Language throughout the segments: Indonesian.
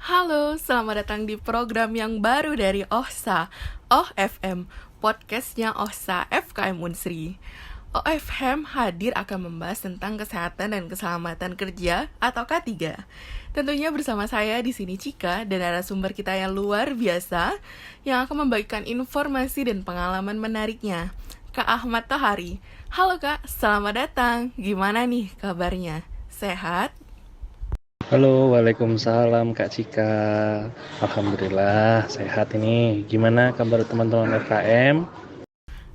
Halo, selamat datang di program yang baru dari OHSA, OFM, podcastnya OHSA FKM Unsri. OFM hadir akan membahas tentang kesehatan dan keselamatan kerja atau K3. Tentunya bersama saya di sini Cika dan narasumber kita yang luar biasa yang akan membagikan informasi dan pengalaman menariknya. Kak Ahmad Tohari. Halo Kak, selamat datang. Gimana nih kabarnya? Sehat? Halo, waalaikumsalam Kak Cika. Alhamdulillah sehat ini. Gimana kabar teman-teman FKM?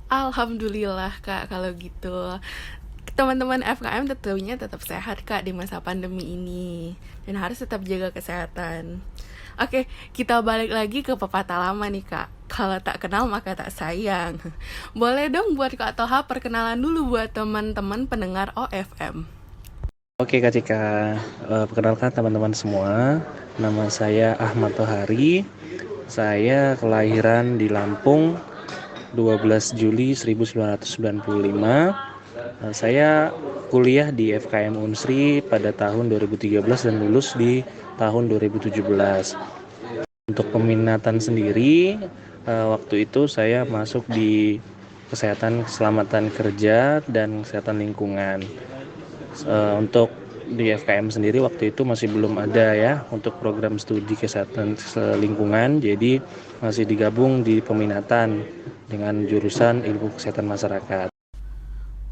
Alhamdulillah Kak kalau gitu. Teman-teman FKM tentunya tetap sehat Kak di masa pandemi ini. Dan harus tetap jaga kesehatan. Oke, kita balik lagi ke pepatah lama nih Kak. Kalau tak kenal maka tak sayang. Boleh dong buat Kak Toha perkenalan dulu buat teman-teman pendengar OFM. Oke Kak Cika, perkenalkan teman-teman semua. Nama saya Ahmad Tohari. Saya kelahiran di Lampung 12 Juli 1995. Saya kuliah di FKM Unsri pada tahun 2013 dan lulus di tahun 2017. Untuk peminatan sendiri, waktu itu saya masuk di kesehatan keselamatan kerja dan kesehatan lingkungan. Untuk di FKM sendiri waktu itu masih belum ada ya untuk program studi kesehatan lingkungan, jadi masih digabung di peminatan dengan jurusan ilmu kesehatan masyarakat.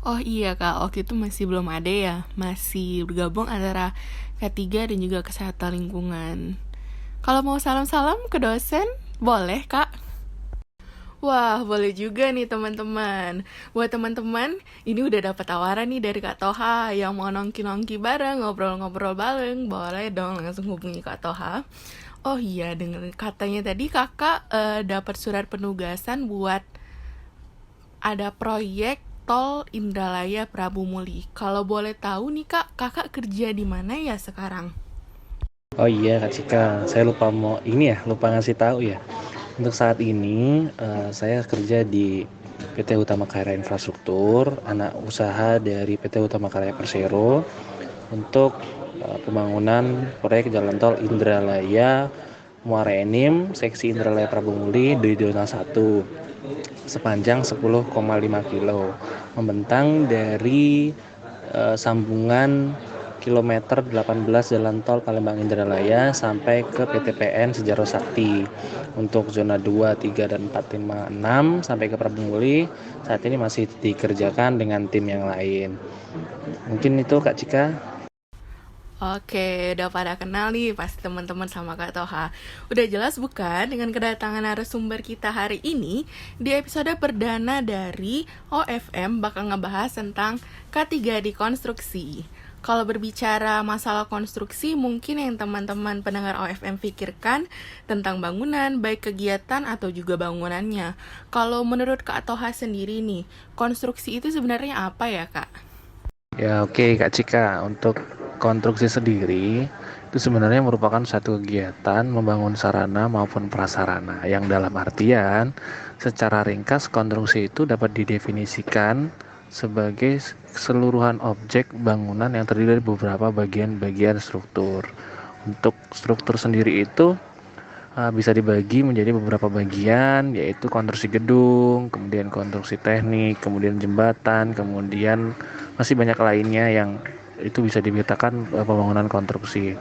Oh iya Kak, waktu itu masih belum ada ya. Masih bergabung antara K3 dan juga kesehatan lingkungan. Kalau mau salam-salam ke dosen, boleh Kak? Wah, boleh juga nih teman-teman. Buat teman-teman, ini udah dapat tawaran nih dari Kak Toha yang mau nongki-nongki bareng, ngobrol-ngobrol bareng. Boleh dong langsung hubungi Kak Toha. Oh iya, dengan katanya tadi kakak dapat surat penugasan buat ada proyek tol Indralaya Prabu Muli. Kalau boleh tahu nih Kak, kakak kerja di mana ya sekarang? Oh iya Kak Cika, saya lupa ngasih tahu ya. Untuk saat ini saya kerja di PT Utama Karya Infrastruktur, anak usaha dari PT Utama Karya Persero untuk pembangunan proyek jalan tol Indralaya Muara Enim, seksi Indralaya Prabu Muli di zona 1 sepanjang 10,5 kilo, membentang dari sambungan kilometer 18 Jalan Tol Palembang Indralaya sampai ke PTPN Sejaro Sakti. Untuk zona 2, 3, dan 4, 5, 6 sampai ke Prabu Muli saat ini masih dikerjakan dengan tim yang lain. Mungkin itu Kak Cika. Oke, udah pada kenal nih pasti teman-teman sama Kak Toha. Udah jelas bukan dengan kedatangan narasumber kita hari ini di episode perdana dari OFM bakal ngebahas tentang K3 di konstruksi. Kalau berbicara masalah konstruksi, mungkin yang teman-teman pendengar OFM pikirkan tentang bangunan, baik kegiatan atau juga bangunannya. Kalau menurut Kak Toha sendiri nih, konstruksi itu sebenarnya apa ya Kak? Ya oke Kak Cika, untuk konstruksi sendiri itu sebenarnya merupakan satu kegiatan membangun sarana maupun prasarana yang dalam artian secara ringkas konstruksi itu dapat didefinisikan sebagai keseluruhan objek bangunan yang terdiri dari beberapa bagian-bagian struktur. Untuk struktur sendiri itu bisa dibagi menjadi beberapa bagian, yaitu konstruksi gedung, kemudian konstruksi teknik, kemudian jembatan, kemudian masih banyak lainnya yang itu bisa diberitakan pembangunan konstruksi.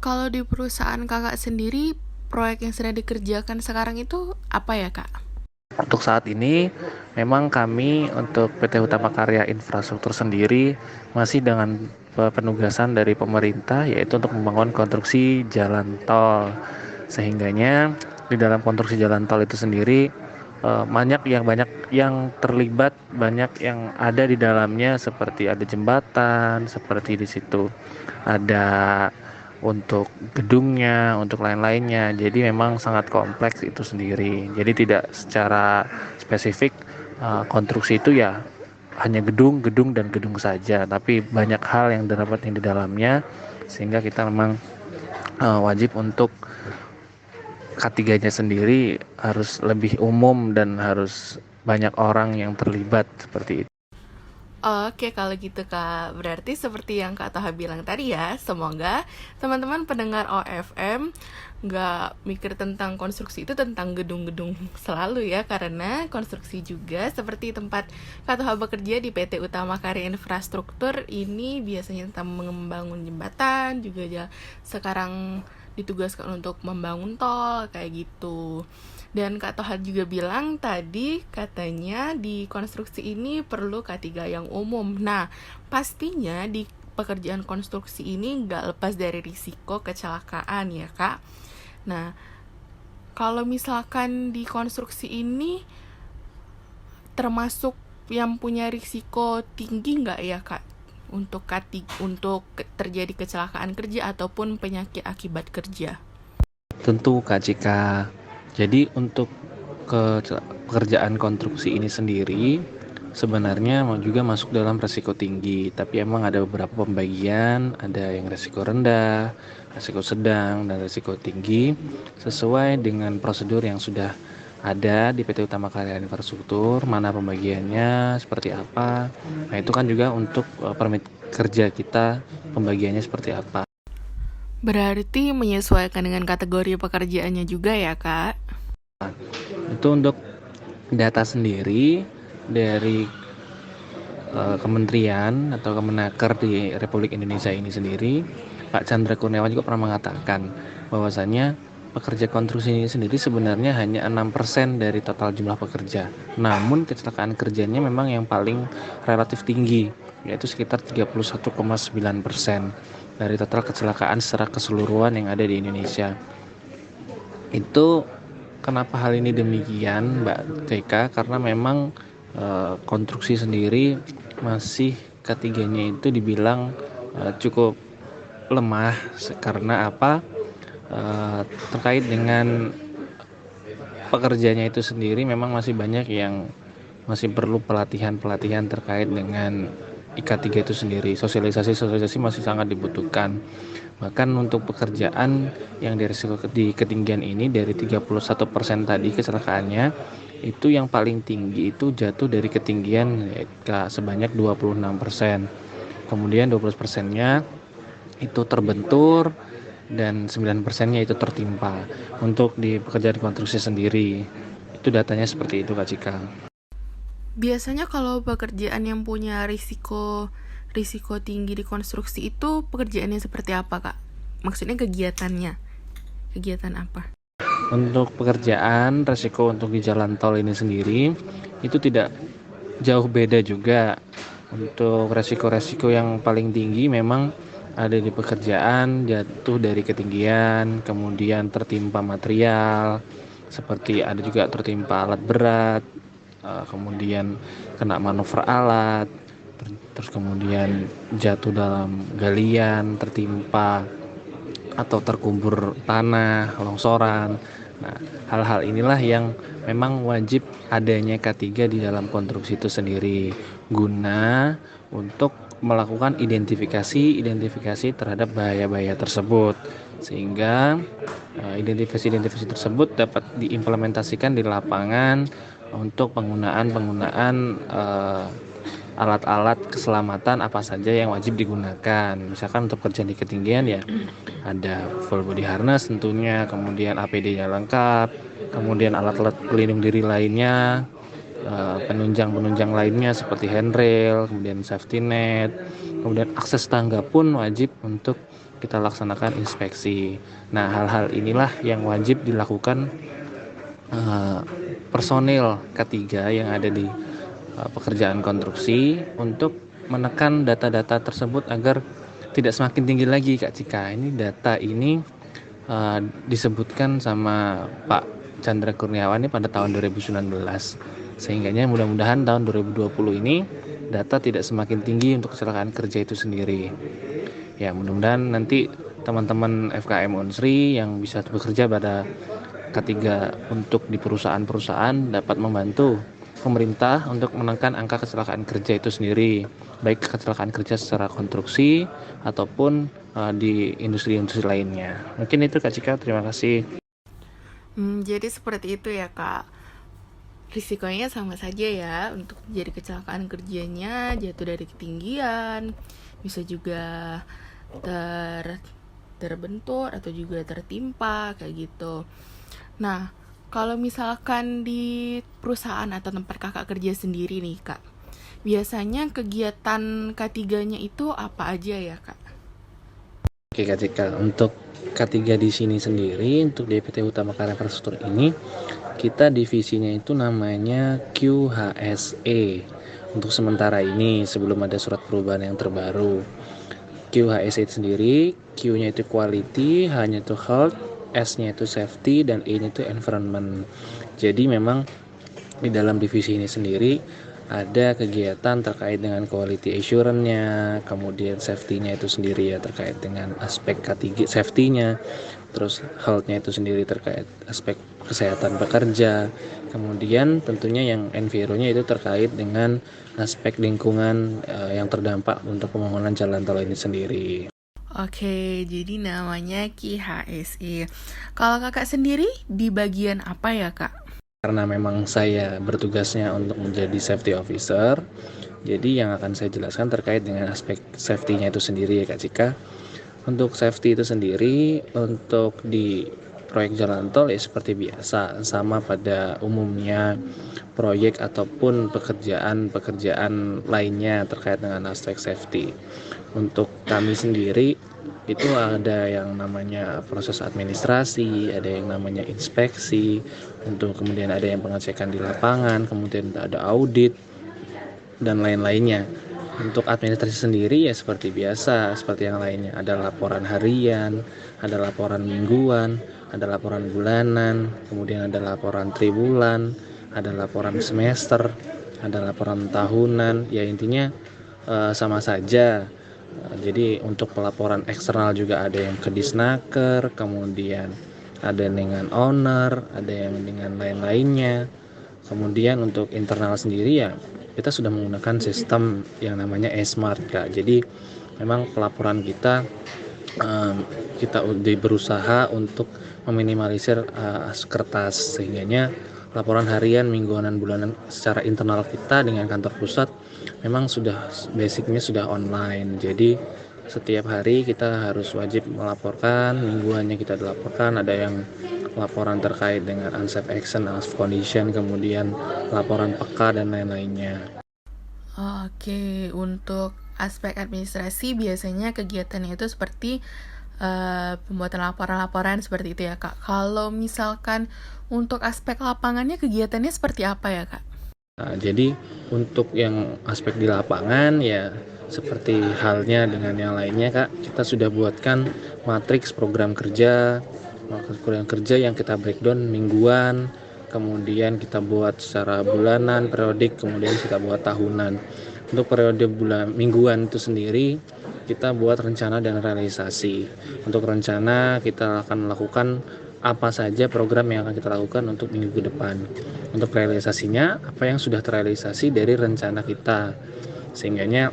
Kalau di perusahaan kakak sendiri, proyek yang sedang dikerjakan sekarang itu apa ya kak? Untuk saat ini, memang kami untuk PT Utama Karya Infrastruktur sendiri masih dengan penugasan dari pemerintah, yaitu untuk membangun konstruksi jalan tol. Sehingganya di dalam konstruksi jalan tol itu sendiri banyak yang terlibat, banyak yang ada di dalamnya, seperti ada jembatan, seperti di situ ada untuk gedungnya, untuk lain-lainnya. Jadi memang sangat kompleks itu sendiri. Jadi tidak secara spesifik konstruksi itu ya hanya gedung, dan gedung saja, tapi banyak hal yang terdapat di dalamnya, sehingga kita memang wajib untuk K3-nya sendiri harus lebih umum dan harus banyak orang yang terlibat seperti itu. Oke, kalau gitu Kak, berarti seperti yang Kak Toha bilang tadi ya, semoga teman-teman pendengar OFM nggak mikir tentang konstruksi itu tentang gedung-gedung selalu ya, karena konstruksi juga seperti tempat Kak Toha bekerja di PT Utama Karya Infrastruktur ini biasanya tentang membangun jembatan, juga sekarang ditugaskan untuk membangun tol, kayak gitu. Dan Kak Toha juga bilang tadi katanya di konstruksi ini perlu K3 yang umum. Nah, pastinya di pekerjaan konstruksi ini nggak lepas dari risiko kecelakaan ya Kak. Nah, kalau misalkan di konstruksi ini termasuk yang punya risiko tinggi nggak ya Kak? Untuk terjadi kecelakaan kerja ataupun penyakit akibat kerja. Tentu Kak Cika. Jadi untuk pekerjaan konstruksi ini sendiri sebenarnya juga masuk dalam resiko tinggi, tapi emang ada beberapa pembagian, ada yang resiko rendah, resiko sedang, dan resiko tinggi sesuai dengan prosedur yang sudah ada di PT Utama Karya Infrastruktur, mana pembagiannya seperti apa. Nah, itu kan juga untuk permit kerja kita pembagiannya seperti apa. Berarti menyesuaikan dengan kategori pekerjaannya juga ya Kak? Itu untuk data sendiri dari kementerian atau Kemenaker di Republik Indonesia ini sendiri, Pak Chandra Kurniawan juga pernah mengatakan bahwasannya pekerja konstruksi ini sendiri sebenarnya hanya 6% dari total jumlah pekerja. Namun kecelakaan kerjanya memang yang paling relatif tinggi, yaitu sekitar 31,9% dari total kecelakaan secara keseluruhan yang ada di Indonesia. Itu kenapa hal ini demikian, Mbak TK? Karena memang konstruksi sendiri masih ketiganya itu dibilang cukup lemah karena apa? Terkait dengan pekerjanya itu sendiri memang masih banyak yang masih perlu pelatihan terkait dengan IK3 itu sendiri. Sosialisasi masih sangat dibutuhkan. Bahkan untuk pekerjaan yang di ketinggian ini dari 31% tadi kecelakaannya, itu yang paling tinggi itu jatuh dari ketinggian sebanyak 26%. Kemudian 12%-nya itu terbentur dan 9%-nya itu tertimpa. Untuk di pekerjaan konstruksi sendiri, itu datanya seperti itu Kak Cika. Biasanya kalau pekerjaan yang punya risiko tinggi di konstruksi itu pekerjaannya seperti apa Kak? Maksudnya kegiatannya? Kegiatan apa? Untuk pekerjaan resiko untuk di jalan tol ini sendiri itu tidak jauh beda juga. Untuk resiko-resiko yang paling tinggi memang ada di pekerjaan jatuh dari ketinggian, kemudian tertimpa material, seperti ada juga tertimpa alat berat, kemudian kena manuver alat, terus kemudian jatuh dalam galian, tertimpa atau terkubur tanah, longsoran. Nah, hal-hal inilah yang memang wajib adanya K3 di dalam konstruksi itu sendiri guna untuk melakukan identifikasi terhadap bahaya-bahaya tersebut, sehingga identifikasi tersebut dapat diimplementasikan di lapangan untuk penggunaan alat-alat keselamatan apa saja yang wajib digunakan. Misalkan untuk kerja di ketinggian ya ada full body harness tentunya, kemudian APD-nya lengkap, kemudian alat-alat pelindung diri lainnya, penunjang lainnya seperti handrail, kemudian safety net, kemudian akses tangga pun wajib untuk kita laksanakan inspeksi. Nah, hal-hal inilah yang wajib dilakukan personil K3 yang ada di pekerjaan konstruksi untuk menekan data-data tersebut agar tidak semakin tinggi lagi Kak Cika. Ini data ini disebutkan sama Pak Chandra Kurniawan ini pada tahun 2019. Sehingganya mudah-mudahan tahun 2020 ini data tidak semakin tinggi untuk kecelakaan kerja itu sendiri. Ya, mudah-mudahan nanti teman-teman FKM Unsri yang bisa bekerja pada K3 untuk di perusahaan-perusahaan dapat membantu pemerintah untuk menekan angka kecelakaan kerja itu sendiri, baik kecelakaan kerja secara konstruksi ataupun di industri-industri lainnya. Mungkin itu Kak Cika, terima kasih. Jadi seperti itu ya Kak. risikonya sama saja ya, untuk jadi kecelakaan kerjanya, jatuh dari ketinggian, bisa juga terbentur atau juga tertimpa kayak gitu. Nah, kalau misalkan di perusahaan atau tempat kakak kerja sendiri nih kak, biasanya kegiatan K3-nya itu apa aja ya kak? Oke Kak Cika, untuk K3 di sini sendiri, untuk DPT Utama Karya Infrastruktur ini, kita divisinya itu namanya QHSE. Untuk sementara ini, sebelum ada surat perubahan yang terbaru. QHSE itu sendiri, Q-nya itu quality, H-nya itu health, S-nya itu safety, dan E-nya itu environment. Jadi memang di dalam divisi ini sendiri ada kegiatan terkait dengan quality assurance-nya, kemudian safety-nya itu sendiri ya terkait dengan aspek K3 safety-nya, terus health-nya itu sendiri terkait aspek kesehatan pekerja, kemudian tentunya yang enviro-nya itu terkait dengan aspek lingkungan yang terdampak untuk pembangunan jalan tol ini sendiri. Oke, jadi namanya KHSE. Kalau kakak sendiri di bagian apa ya kak? Karena memang saya bertugasnya untuk menjadi safety officer, jadi yang akan saya jelaskan terkait dengan aspek safety-nya itu sendiri ya Kak Cika. Untuk safety itu sendiri, untuk di proyek jalan tol ya seperti biasa, sama pada umumnya proyek ataupun pekerjaan lainnya terkait dengan aspek safety. Untuk kami sendiri itu ada yang namanya proses administrasi, ada yang namanya inspeksi, untuk kemudian ada yang pengecekan di lapangan, kemudian ada audit dan lain-lainnya. Untuk administrasi sendiri ya seperti biasa, seperti yang lainnya. Ada laporan harian, ada laporan mingguan, ada laporan bulanan, kemudian ada laporan triwulan, ada laporan semester, ada laporan tahunan. Ya intinya sama saja. Jadi untuk pelaporan eksternal juga ada yang ke Disnaker, kemudian ada dengan owner, ada yang dengan lain-lainnya. Kemudian untuk internal sendiri ya kita sudah menggunakan sistem yang namanya e-smart Kak. Jadi memang pelaporan kita berusaha untuk meminimalisir kertas, sehingga laporan harian, mingguan, dan bulanan secara internal kita dengan kantor pusat memang sudah basicnya sudah online. Jadi setiap hari kita harus wajib melaporkan, mingguannya kita dilaporkan, ada yang laporan terkait dengan unsafe action, unsafe condition, kemudian laporan peka dan lain-lainnya. Oke, untuk aspek administrasi biasanya kegiatannya itu seperti pembuatan laporan-laporan seperti itu ya kak. Kalau misalkan untuk aspek lapangannya kegiatannya seperti apa ya kak? Nah, jadi untuk yang aspek di lapangan ya seperti halnya dengan yang lainnya Kak, kita sudah buatkan matriks program kerja yang kita breakdown mingguan, kemudian kita buat secara bulanan, periodik, kemudian kita buat tahunan. Untuk periode mingguan itu sendiri kita buat rencana dan realisasi. Untuk rencana kita akan melakukan apa saja program yang akan kita lakukan untuk minggu ke depan. Untuk realisasinya, apa yang sudah terrealisasi dari rencana kita, sehingga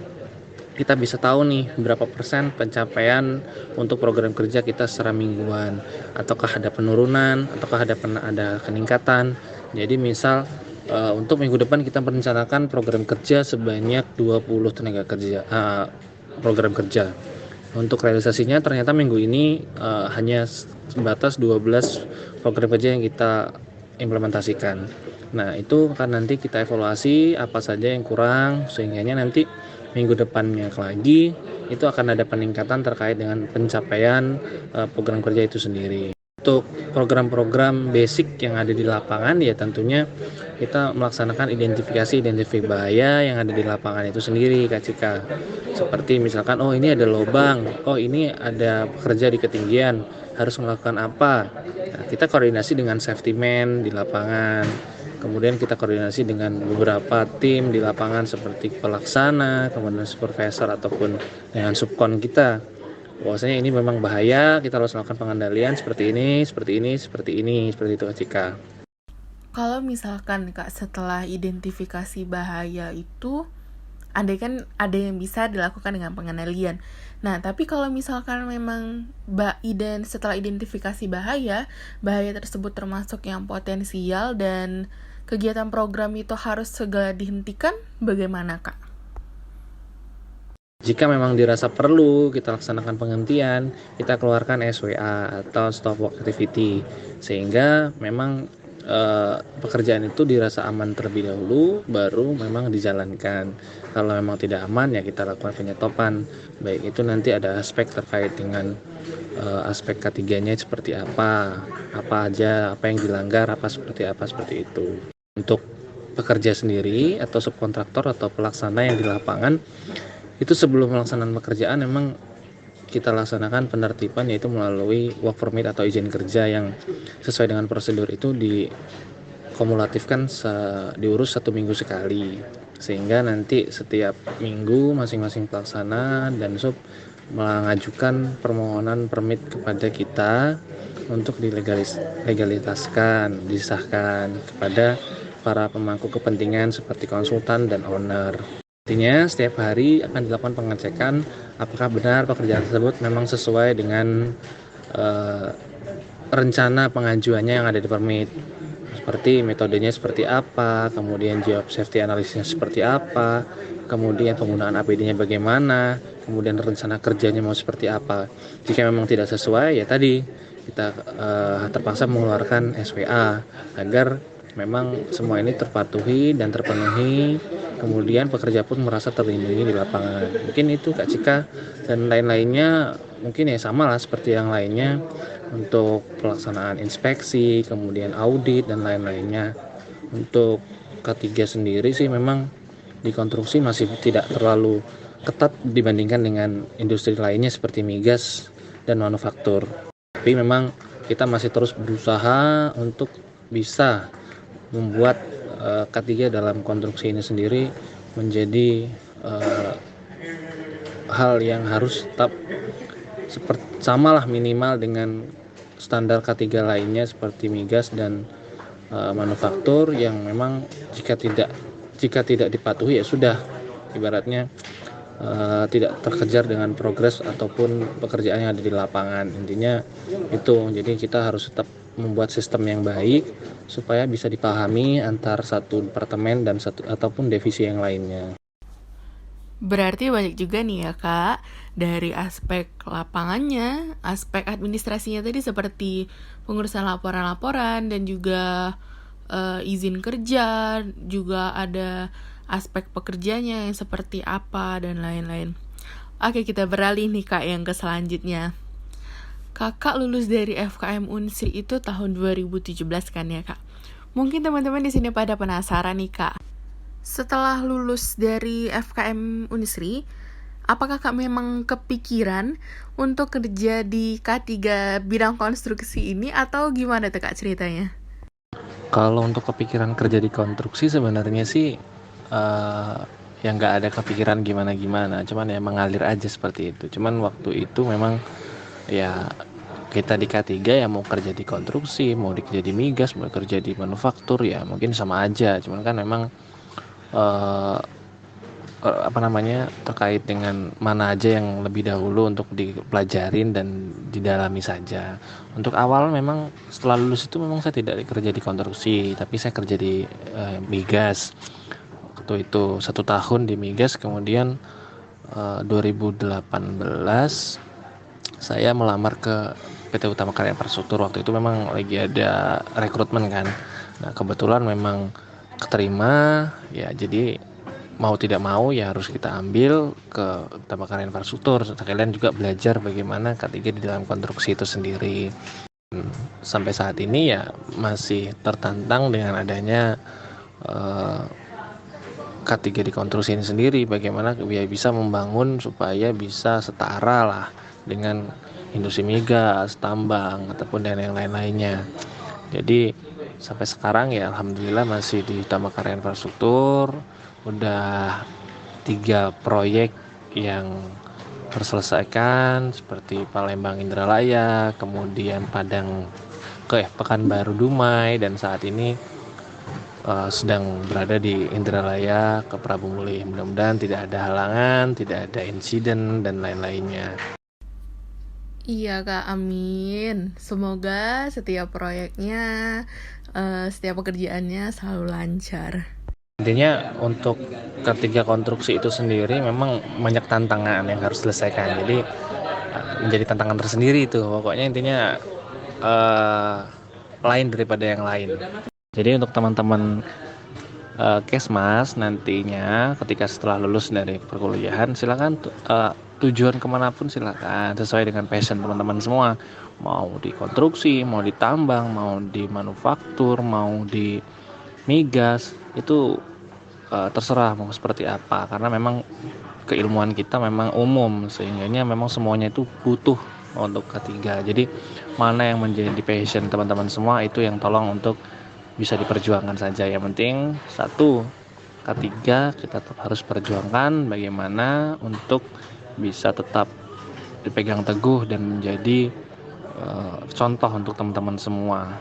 kita bisa tahu nih berapa persen pencapaian untuk program kerja kita secara mingguan, ataukah ada penurunan, ataukah ada peningkatan. Jadi misal untuk minggu depan kita merencanakan program kerja sebanyak 20 tenaga kerja program kerja. Untuk realisasinya ternyata minggu ini hanya sebatas 12 program kerja yang kita implementasikan. Nah, itu akan nanti kita evaluasi apa saja yang kurang, sehingga nanti minggu depannya lagi itu akan ada peningkatan terkait dengan pencapaian program kerja itu sendiri. Untuk program-program basic yang ada di lapangan ya tentunya kita melaksanakan identifikasi bahaya yang ada di lapangan itu sendiri Kak Cika. Seperti misalkan ini ada lubang, ini ada pekerja di ketinggian, harus melakukan apa. Nah, kita koordinasi dengan safety man di lapangan. Kemudian kita koordinasi dengan beberapa tim di lapangan seperti pelaksana, kemudian supervisor ataupun dengan subkon kita. Bahwasanya ini memang bahaya, kita harus melakukan pengendalian seperti itu Kak Cika. Kalau misalkan kak setelah identifikasi bahaya itu, andai kan ada yang bisa dilakukan dengan pengendalian. Nah, tapi kalau misalkan memang setelah identifikasi bahaya tersebut termasuk yang potensial dan kegiatan program itu harus segera dihentikan, bagaimana Kak? Jika memang dirasa perlu kita laksanakan penghentian, kita keluarkan SWA atau stop work activity, sehingga memang pekerjaan itu dirasa aman terlebih dahulu, baru memang dijalankan. Kalau memang tidak aman, ya kita lakukan penyetopan. Baik itu nanti ada aspek terkait dengan aspek ketiganya seperti apa aja, apa yang dilanggar, apa seperti itu. Untuk pekerja sendiri atau subkontraktor atau pelaksana yang di lapangan, itu sebelum pelaksanaan pekerjaan memang kita laksanakan penertiban, yaitu melalui work permit atau izin kerja yang sesuai dengan prosedur itu dikumulatifkan diurus 1 minggu sekali, sehingga nanti setiap minggu masing-masing pelaksana dan sub mengajukan permohonan permit kepada kita untuk dilegalitaskan, disahkan kepada para pemangku kepentingan seperti konsultan dan owner. Artinya setiap hari akan dilakukan pengecekan apakah benar pekerjaan tersebut memang sesuai dengan rencana pengajuannya yang ada di permit. Seperti metodenya seperti apa, kemudian job safety analisisnya seperti apa, kemudian penggunaan APD-nya bagaimana, kemudian rencana kerjanya mau seperti apa. Jika memang tidak sesuai, ya tadi kita terpaksa mengeluarkan SWA agar memang semua ini terpatuhi dan terpenuhi, kemudian pekerja pun merasa terlindungi di lapangan. Mungkin itu Kak Cika, dan lain-lainnya mungkin ya sama lah seperti yang lainnya untuk pelaksanaan inspeksi, kemudian audit dan lain-lainnya. Untuk ketiga sendiri sih memang di konstruksi masih tidak terlalu ketat dibandingkan dengan industri lainnya seperti migas dan manufaktur. Tapi memang kita masih terus berusaha untuk bisa membuat K3 dalam konstruksi ini sendiri menjadi hal yang harus tetap samalah minimal dengan standar K3 lainnya seperti migas dan manufaktur, yang memang jika tidak dipatuhi ya sudah, ibaratnya tidak terkejar dengan progres ataupun pekerjaan yang ada di lapangan. Intinya itu, jadi kita harus tetap membuat sistem yang baik supaya bisa dipahami antar satu departemen dan ataupun divisi yang lainnya. Berarti banyak juga nih ya Kak, dari aspek lapangannya, aspek administrasinya tadi seperti pengurusan laporan-laporan dan juga izin kerja, juga ada aspek pekerjanya yang seperti apa dan lain-lain. Oke, kita beralih nih Kak yang ke selanjutnya. Kakak lulus dari FKM Unsri itu tahun 2017 kan ya Kak? Mungkin teman-teman di sini pada penasaran nih Kak. Setelah lulus dari FKM Unsri, apakah Kak memang kepikiran untuk kerja di K3 bidang konstruksi ini atau gimana tuh Kak ceritanya? Kalau untuk kepikiran kerja di konstruksi sebenarnya sih ya nggak ada kepikiran gimana-gimana, cuman ya mengalir aja seperti itu. Cuman waktu itu memang ya kita di K3 ya mau kerja di konstruksi, mau kerja di migas, mau kerja di manufaktur, ya mungkin sama aja. Cuman kan memang terkait dengan mana aja yang lebih dahulu untuk dipelajarin dan didalami saja. Untuk awal memang setelah lulus itu memang saya tidak kerja di konstruksi, tapi saya kerja di migas. Waktu itu 1 tahun di migas, kemudian 2018 saya melamar ke PT Utama Karya Infrastruktur. Waktu itu memang lagi ada rekrutmen kan. Nah kebetulan memang keterima, ya jadi mau tidak mau ya harus kita ambil ke Utama Karya Infrastruktur. Sekalian juga belajar bagaimana K3 di dalam konstruksi itu sendiri. Sampai saat ini ya masih tertantang dengan adanya K3 di konstruksi ini sendiri, bagaimana dia bisa membangun supaya bisa setara lah dengan industri migas, tambang, ataupun dan yang lain-lainnya. Jadi sampai sekarang ya alhamdulillah masih di Utama Karya Infrastruktur. Udah 3 proyek yang terselesaikan seperti Palembang Indralaya, kemudian Pekanbaru Dumai, dan saat ini sedang berada di Indralaya ke Prabu Mulih. Mudah-mudahan tidak ada halangan, tidak ada insiden dan lain-lainnya. Iya Kak, amin. Semoga setiap proyeknya setiap pekerjaannya selalu lancar. Intinya untuk ketiga konstruksi itu sendiri memang banyak tantangan yang harus diselesaikan. Jadi menjadi tantangan tersendiri itu. Pokoknya intinya eh, lain daripada yang lain. Jadi untuk teman-teman Kesmas nantinya ketika setelah lulus dari perkuliahan silakan tujuan kemanapun silakan sesuai dengan passion teman-teman semua, mau di konstruksi, mau di tambang, mau di manufaktur, mau di migas, itu terserah mau seperti apa, karena memang keilmuan kita memang umum sehingga memang semuanya itu butuh untuk ketiga. Jadi mana yang menjadi passion teman-teman semua itu yang tolong untuk bisa diperjuangkan saja. Yang penting satu, ketiga kita tetap harus perjuangkan bagaimana untuk bisa tetap dipegang teguh dan menjadi contoh untuk teman-teman semua.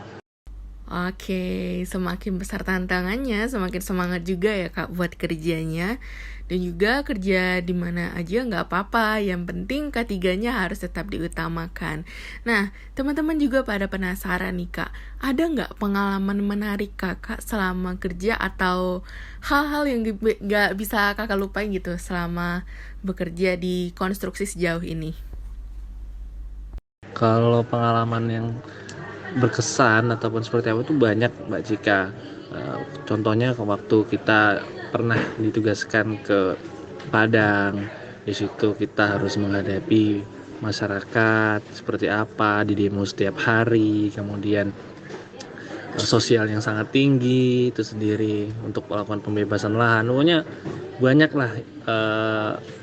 Oke, semakin besar tantangannya, semakin semangat juga ya Kak buat kerjanya. Dan juga kerja di mana aja nggak apa-apa, yang penting ketiganya harus tetap diutamakan. Nah, teman-teman juga pada penasaran nih Kak, ada nggak pengalaman menarik Kakak selama kerja atau hal-hal yang nggak bisa Kakak lupain gitu selama bekerja di konstruksi sejauh ini? Kalau pengalaman yang berkesan ataupun seperti apa itu banyak Mbak Cika. Contohnya waktu kita pernah ditugaskan ke Padang, di situ kita harus menghadapi masyarakat seperti apa, di demo setiap hari, kemudian sosial yang sangat tinggi itu sendiri untuk melakukan pembebasan lahan. Pokoknya banyak lah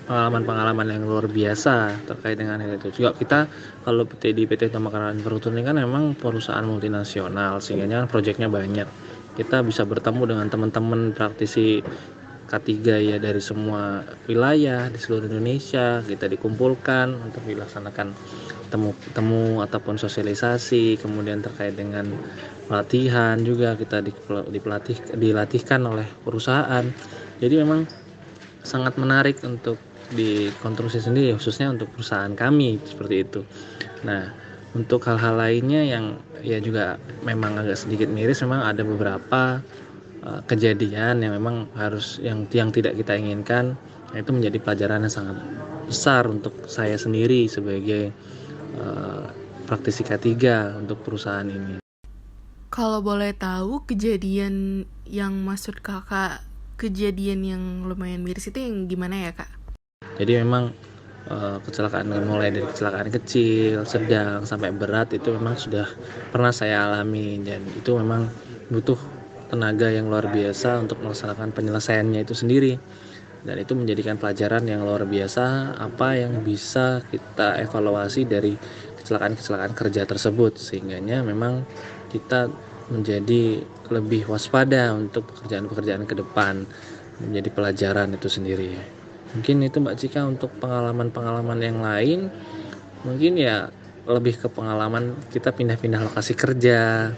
pengalaman-pengalaman yang luar biasa terkait dengan hal itu. Juga kita kalau di PT Utama Karya Infrastruktur ini kan memang perusahaan multinasional sehingga kan proyeknya banyak. Kita bisa bertemu dengan teman-teman praktisi K3 ya dari semua wilayah di seluruh Indonesia. Kita dikumpulkan untuk dilaksanakan temu ataupun sosialisasi, kemudian terkait dengan pelatihan juga kita dilatihkan oleh perusahaan. Jadi memang sangat menarik untuk di konstruksi sendiri, khususnya untuk perusahaan kami seperti itu. Nah, untuk hal-hal lainnya yang ya juga memang agak sedikit miris, memang ada beberapa kejadian yang memang harus yang tidak kita inginkan. Itu menjadi pelajaran yang sangat besar untuk saya sendiri sebagai praktisi K3 untuk perusahaan ini. Kalau boleh tahu kejadian yang maksud Kakak, kejadian yang lumayan miris itu yang gimana ya Kak? Jadi memang kecelakaan mulai dari kecelakaan kecil, sedang sampai berat itu memang sudah pernah saya alami, dan itu memang butuh tenaga yang luar biasa untuk melaksanakan penyelesaiannya itu sendiri. Dan itu menjadikan pelajaran yang luar biasa apa yang bisa kita evaluasi dari kecelakaan-kecelakaan kerja tersebut, sehingganya memang kita menjadi lebih waspada untuk pekerjaan-pekerjaan ke depan, menjadi pelajaran itu sendiri. Mungkin itu Mbak Cika. Untuk pengalaman-pengalaman yang lain mungkin ya lebih ke pengalaman kita pindah-pindah lokasi kerja.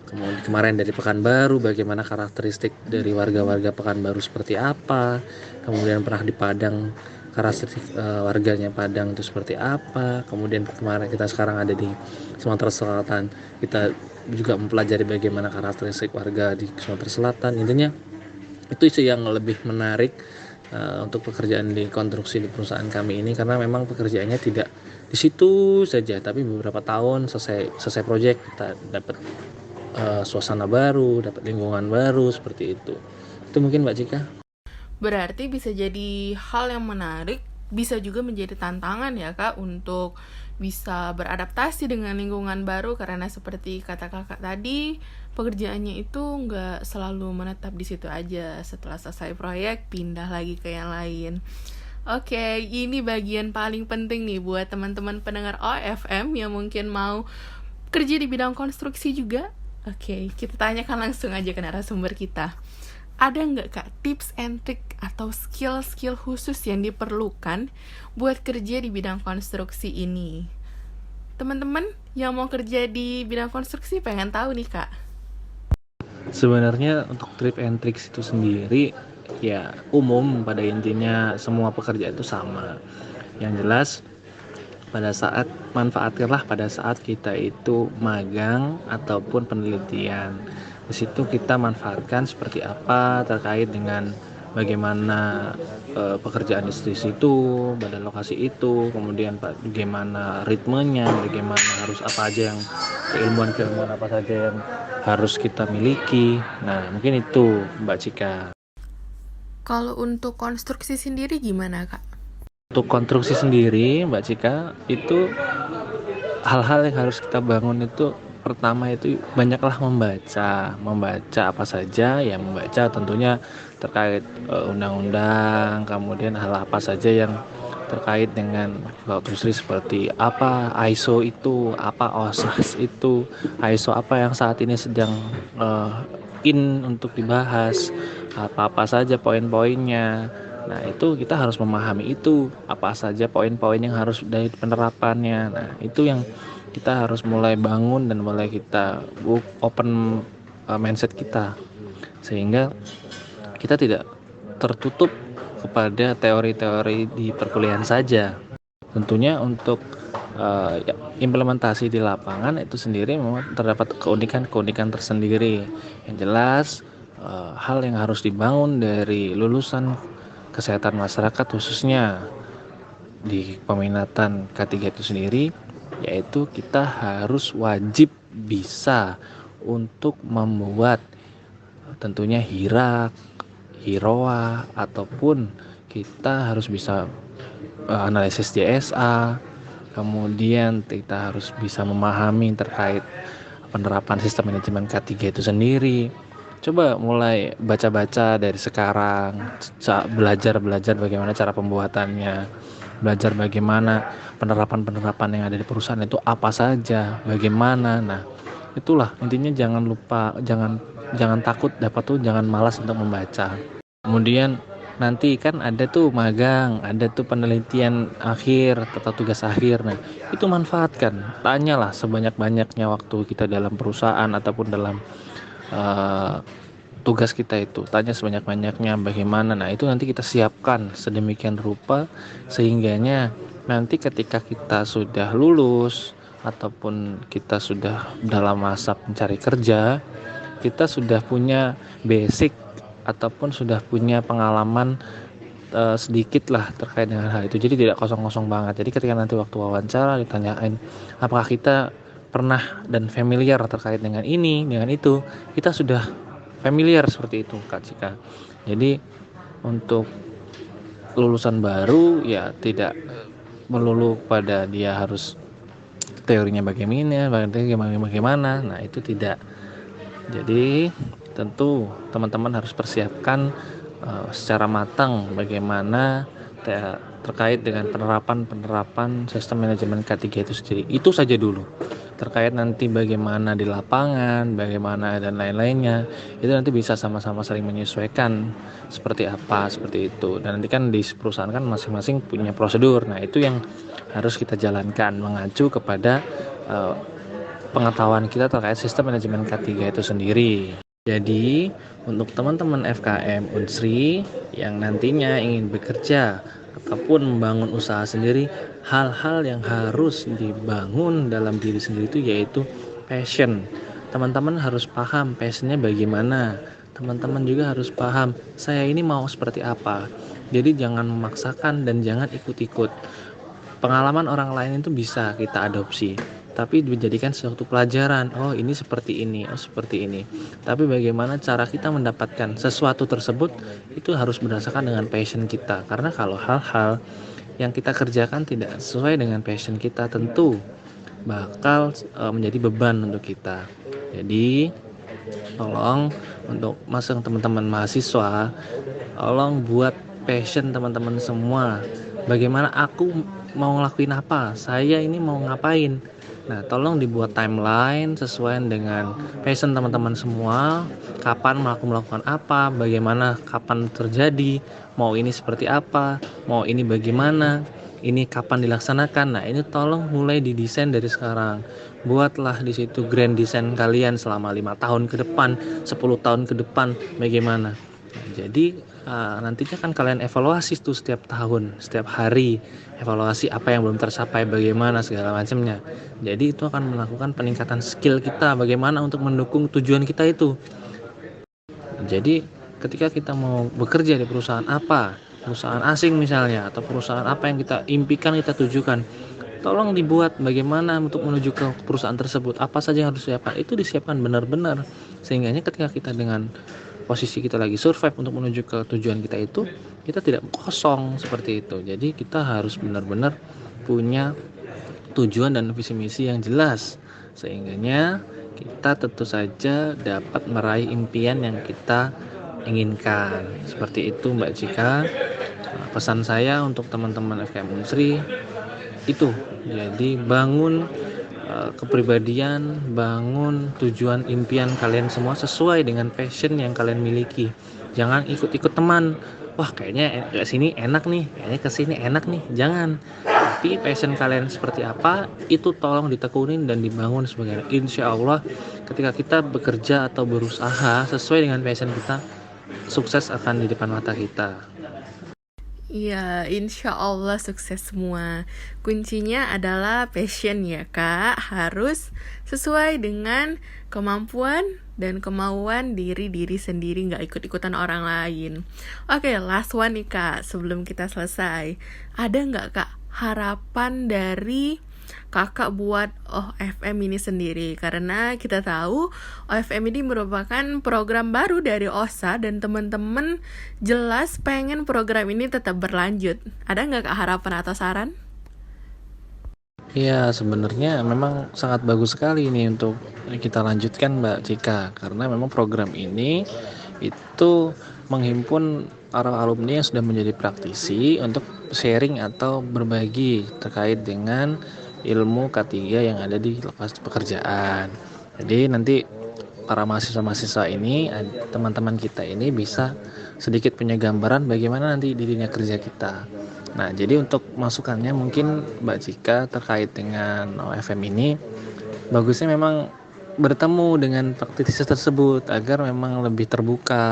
Kemudian kemarin dari Pekanbaru, bagaimana karakteristik dari warga-warga Pekanbaru seperti apa. Kemudian pernah di Padang, karakteristik warganya Padang itu seperti apa. Kemudian kemarin kita sekarang ada di Sumatera Selatan, kita juga mempelajari bagaimana karakteristik warga di Sumatera Selatan. Intinya itu sih yang lebih menarik untuk pekerjaan di konstruksi di perusahaan kami ini, karena memang pekerjaannya tidak di situ saja, tapi beberapa tahun selesai proyek kita dapat suasana baru, dapat lingkungan baru seperti itu. Itu mungkin Mbak Cika. Berarti bisa jadi hal yang menarik, bisa juga menjadi tantangan ya Kak untuk bisa beradaptasi dengan lingkungan baru, karena seperti kata Kakak tadi, pekerjaannya itu nggak selalu menetap di situ aja. Setelah selesai proyek, pindah lagi ke yang lain. Oke, ini bagian paling penting nih buat teman-teman pendengar OFM yang mungkin mau kerja di bidang konstruksi juga. Oke, kita tanyakan langsung aja ke narasumber kita. Ada nggak Kak tips and trick atau skill-skill khusus yang diperlukan buat kerja di bidang konstruksi ini? Teman-teman yang mau kerja di bidang konstruksi pengen tahu nih Kak. Sebenarnya untuk tip and tricks itu sendiri ya umum, pada intinya semua pekerjaan itu sama. Yang jelas manfaatkanlah pada saat kita itu magang ataupun penelitian. Di situ kita manfaatkan seperti apa terkait dengan bagaimana pekerjaan di situ, pada lokasi itu, kemudian bagaimana ritmenya, bagaimana harus apa aja yang keilmuan apa saja yang harus kita miliki. Nah, mungkin itu Mbak Cika. Kalau untuk konstruksi sendiri gimana, Kak? Untuk konstruksi sendiri, Mbak Cika, itu hal-hal yang harus kita bangun itu pertama itu banyaklah membaca apa saja ya, membaca tentunya terkait undang-undang, kemudian hal apa saja yang terkait dengan konstruksi seperti apa ISO itu, apa OSRAS itu, ISO apa yang saat ini sedang in untuk dibahas, apa saja poin-poinnya. Nah, itu kita harus memahami itu, apa saja poin-poin yang harus dari penerapannya. Nah, itu yang kita harus mulai bangun dan mulai kita open mindset kita, sehingga kita tidak tertutup kepada teori-teori di perkuliahan saja. Tentunya untuk implementasi di lapangan itu sendiri memang terdapat keunikan tersendiri. Yang jelas hal yang harus dibangun dari lulusan kesehatan masyarakat khususnya di peminatan K3 itu sendiri, yaitu kita harus wajib bisa untuk membuat tentunya hiroa, ataupun kita harus bisa analisis JSA, kemudian kita harus bisa memahami terkait penerapan sistem manajemen K3 itu sendiri. Coba mulai baca-baca dari sekarang, belajar bagaimana cara pembuatannya, belajar bagaimana penerapan yang ada di perusahaan itu apa saja, bagaimana. Nah, itulah intinya, jangan takut dapat tuh, jangan malas untuk membaca. Kemudian nanti kan ada tuh magang, ada tuh penelitian akhir atau tugas akhir. Nah, itu manfaatkan, tanyalah sebanyak-banyaknya waktu kita dalam perusahaan ataupun dalam tugas kita itu, tanya sebanyak-banyaknya bagaimana. Nah, itu nanti kita siapkan sedemikian rupa sehingganya nanti ketika kita sudah lulus ataupun kita sudah dalam masa mencari kerja, kita sudah punya basic ataupun sudah punya pengalaman sedikit lah terkait dengan hal itu. Jadi tidak kosong-kosong banget. Jadi ketika nanti waktu wawancara ditanyain apakah kita pernah dan familiar terkait dengan ini, dengan itu, kita sudah familiar seperti itu, Kak Cika. Jadi untuk lulusan baru ya tidak melulu pada dia harus teorinya bagaimana. Nah, itu tidak. Jadi tentu teman-teman harus persiapkan secara matang bagaimana terkait dengan penerapan sistem manajemen K3 itu sendiri. Itu saja dulu. Terkait nanti bagaimana di lapangan, bagaimana dan lain-lainnya, itu nanti bisa sama-sama saling menyesuaikan seperti itu. Dan nanti kan di perusahaan kan masing-masing punya prosedur. Nah, itu yang harus kita jalankan mengacu kepada pengetahuan kita terkait sistem manajemen K3 itu sendiri. Jadi untuk teman-teman FKM Unsri yang nantinya ingin bekerja ataupun membangun usaha sendiri, hal-hal yang harus dibangun dalam diri sendiri itu yaitu passion. Teman-teman harus paham passionnya bagaimana. Teman-teman juga harus paham saya ini mau seperti apa. Jadi jangan memaksakan dan jangan ikut-ikut. Pengalaman orang lain itu bisa kita adopsi, tapi dijadikan suatu pelajaran. Oh, ini seperti ini, oh seperti ini. Tapi bagaimana cara kita mendapatkan sesuatu tersebut itu harus berdasarkan dengan passion kita. Karena kalau hal-hal yang kita kerjakan tidak sesuai dengan passion kita, tentu bakal menjadi beban untuk kita. Jadi tolong untuk teman-teman mahasiswa, tolong buat passion teman-teman semua. Bagaimana aku mau ngelakuin apa, saya ini mau ngapain. Nah, tolong dibuat timeline sesuai dengan passion teman-teman semua, kapan melakukan apa, bagaimana, kapan terjadi, mau ini seperti apa, mau ini bagaimana, ini kapan dilaksanakan. Nah, ini tolong mulai didesain dari sekarang. Buatlah di situ grand design kalian selama 5 tahun ke depan, 10 tahun ke depan, bagaimana. Nah, jadi nantinya kan kalian evaluasi tuh setiap tahun, setiap hari, evaluasi apa yang belum tercapai, bagaimana segala macamnya. Jadi itu akan melakukan peningkatan skill kita, bagaimana untuk mendukung tujuan kita itu. Jadi ketika kita mau bekerja di perusahaan apa, perusahaan asing misalnya, atau perusahaan apa yang kita impikan, kita tujukan, tolong dibuat bagaimana untuk menuju ke perusahaan tersebut, apa saja yang harus disiapkan, itu disiapkan benar-benar, sehingga ketika kita dengan posisi kita lagi survive untuk menuju ke tujuan kita itu, kita tidak kosong seperti itu. Jadi kita harus benar-benar punya tujuan dan visi misi yang jelas, sehingga kita tentu saja dapat meraih impian yang kita inginkan. Seperti itu Mbak Cika. Pesan saya untuk teman-teman FKM Unsri itu, jadi bangun kepribadian, bangun tujuan impian kalian semua sesuai dengan passion yang kalian miliki. Jangan ikut-ikut teman. Wah, kayaknya ke sini enak nih, kayaknya ke sini enak nih. Jangan. Tapi passion kalian seperti apa, itu tolong ditekunin dan dibangun sebagainya. Insya Allah ketika kita bekerja atau berusaha sesuai dengan passion kita, sukses akan di depan mata kita. Iya, insya Allah sukses semua. Kuncinya adalah passion ya kak. Harus sesuai dengan kemampuan dan kemauan diri sendiri, gak ikut-ikutan orang lain. Oke, last one nih kak, sebelum kita selesai. Ada gak kak harapan dari kakak buat OFM ini sendiri? Karena kita tahu OFM ini merupakan program baru dari OSA dan teman-teman jelas pengen program ini tetap berlanjut. Ada nggak kak harapan atau saran? Ya, sebenarnya memang sangat bagus sekali ini untuk kita lanjutkan Mbak Cika, karena memang program ini itu menghimpun para alumni yang sudah menjadi praktisi untuk sharing atau berbagi terkait dengan ilmu K3 yang ada di lokasi pekerjaan. Jadi nanti para mahasiswa-mahasiswa ini, teman-teman kita ini bisa sedikit punya gambaran bagaimana nanti di dunia kerja kita. Nah, jadi untuk masukannya mungkin Mbak Cika terkait dengan OFM ini, bagusnya memang bertemu dengan praktisi tersebut agar memang lebih terbuka,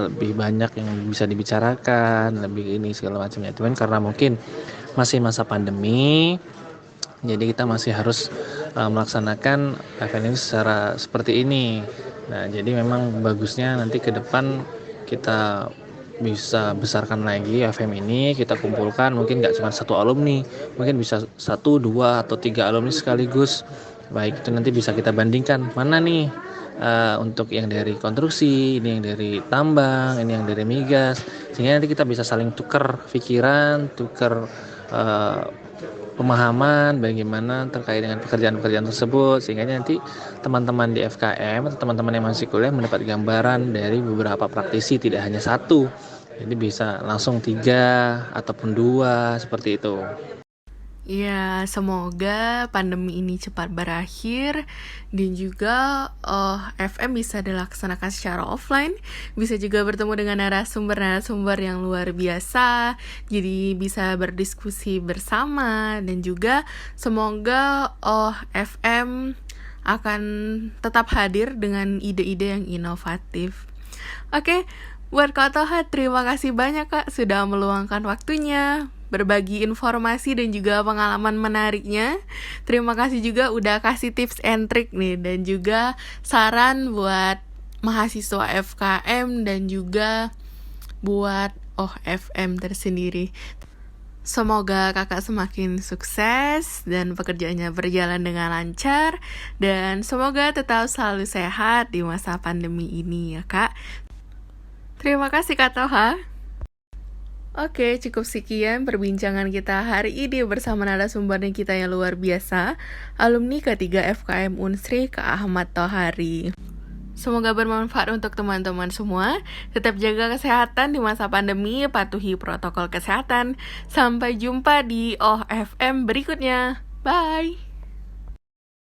lebih banyak yang bisa dibicarakan, lebih ini segala macamnya. Cuman karena mungkin masih masa pandemi, jadi kita masih harus melaksanakan event ini secara seperti ini. Nah, jadi memang bagusnya nanti ke depan kita bisa besarkan lagi FM ini, kita kumpulkan mungkin nggak cuma satu alumni, mungkin bisa 1, 2, atau 3 alumni sekaligus. Baik, itu nanti bisa kita bandingkan mana nih untuk yang dari konstruksi, ini yang dari tambang, ini yang dari migas, sehingga nanti kita bisa saling tukar pikiran, tukar pemahaman bagaimana terkait dengan pekerjaan-pekerjaan tersebut, sehingga nanti teman-teman di FKM atau teman-teman yang masih kuliah mendapat gambaran dari beberapa praktisi, tidak hanya satu, jadi bisa langsung 3 ataupun 2 seperti itu. Ya, semoga pandemi ini cepat berakhir dan juga FM bisa dilaksanakan secara offline, bisa juga bertemu dengan narasumber yang luar biasa, jadi bisa berdiskusi bersama, dan juga semoga FM akan tetap hadir dengan ide-ide yang inovatif. Oke, buat Kak Toha, terima kasih banyak Kak sudah meluangkan waktunya berbagi informasi dan juga pengalaman menariknya. Terima kasih juga udah kasih tips and trick nih, dan juga saran buat mahasiswa FKM dan juga buat OFM tersendiri. Semoga kakak semakin sukses dan pekerjaannya berjalan dengan lancar, dan semoga tetap selalu sehat di masa pandemi ini ya kak. Terima kasih Kak Toha. Oke, cukup sekian perbincangan kita hari ini bersama narasumber kita yang luar biasa, alumni K3 FKM Unsri, Kak Ahmad Tohari. Semoga bermanfaat untuk teman-teman semua. Tetap jaga kesehatan di masa pandemi, patuhi protokol kesehatan. Sampai jumpa di OFM berikutnya. Bye!